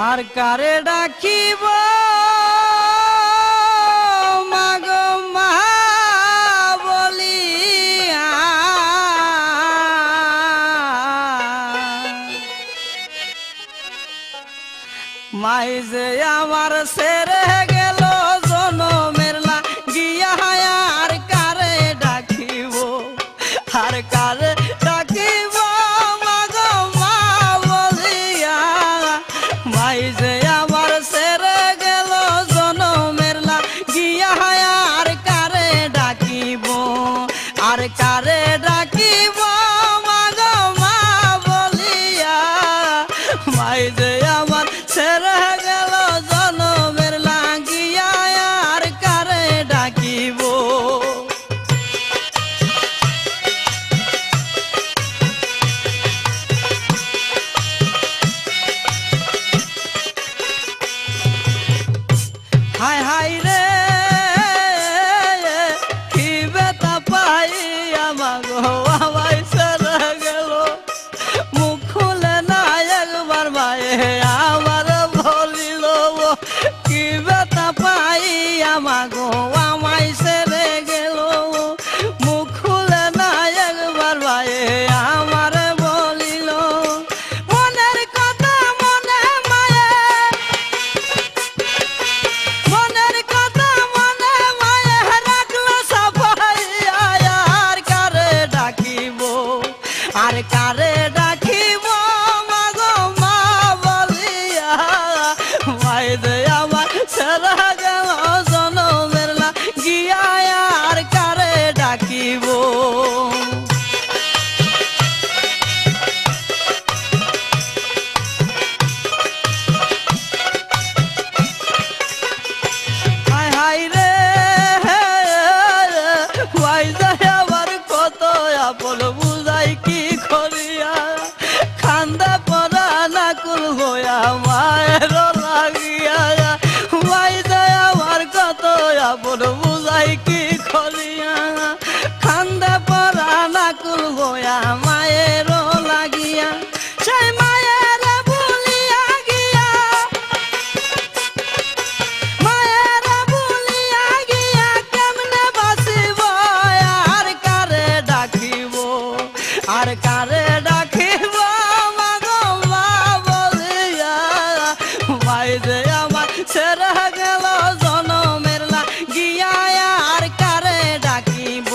আর কারে ডাকিব মাগো মা বলিয়া মাই যে আমার ছেড়ে গেল জনমের লাগিয়া আর কারে ডাকিব আর কারে ডাকিব মাগো মা বলিয়া মাই যে আমার ছেড়ে গেল জনমের লাগিয়া আর কারে ডাকিব আর কারে ডাকিব মাগো মা বলিয়া মাই যে আমার ছেড়ে গেল জনমের লাগিয়া আর কারে ডাকিব। হায় হায় রে কি বেতা পাই আমাগো আমায় ছেড়ে গেল মুখ খুলে না একবার মায়ে আমার বলিল কি বেতা পাই আমাগো আমায় ছেড়ে গেল মুখ খুলে না একবার মায়ে আমার বলিল মনের কথা মনে মায়ে মনের কথা মনে মায়ে রাখলো সবাই আর কারে ডাকিব আর কারে ডাকিব মাগো মা বলিয়া মাই দে আমার ছেড়ে গেল জনমের লাগিয়া আর কারে ডাকিব। হায় হায় রে ওয়াই যায় আবার কত আপন বুঝাই কি করিয়া খান্দা পরা নাকুল হইয়া মায়ের লাগিয়া ওয়াই যায় আবার কত আপন বুঝাই কি করিয়া খান্দা পরা নাকুল হইয়া মায়ের লাগিয়া সেই মায়ের বলিয়া গিয়া মায়ের বলিয়া গিয়া কেমনে বাঁচিব আর কারে ডাকিব আর কারে ডাকিব মাগো মা বলিয়া মাই যে আমার ছেড়ে গেল জনমের লাগিয়া আর কারে ডাকিব।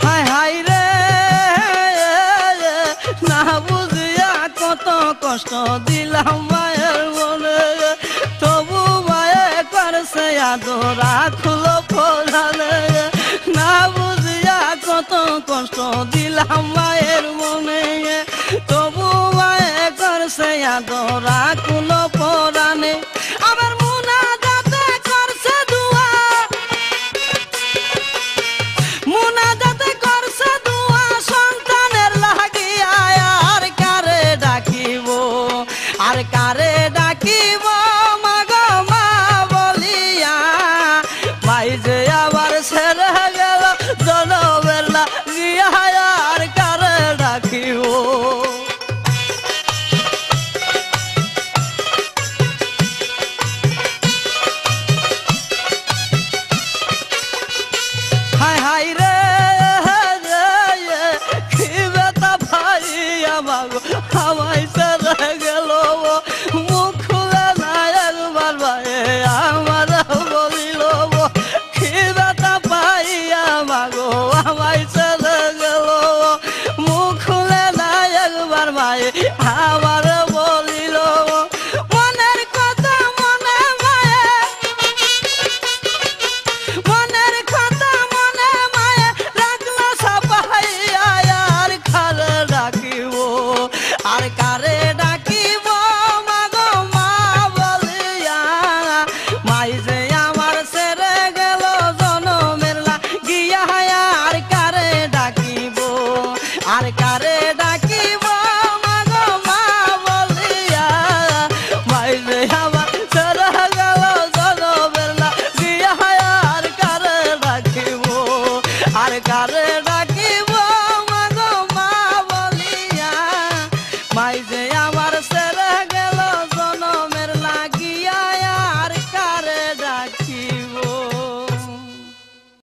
হায় হায় রে না বুঝিয়া কত কষ্ট দিলাম মায়ের মনে তবু মায়ে করছে আদরা খুলো ফোলানে না বুঝিয়া কত কষ্ট দিলাম মায়ের মনে তবু মায়ে করছে আদরা খুলো ফোলানে আবার মুনা যাতে করছে দুয়া মুনা যাতে করছে দুয়া সন্তানের লাগিয়া আর কারে ডাকিব আর কারে ডাকিব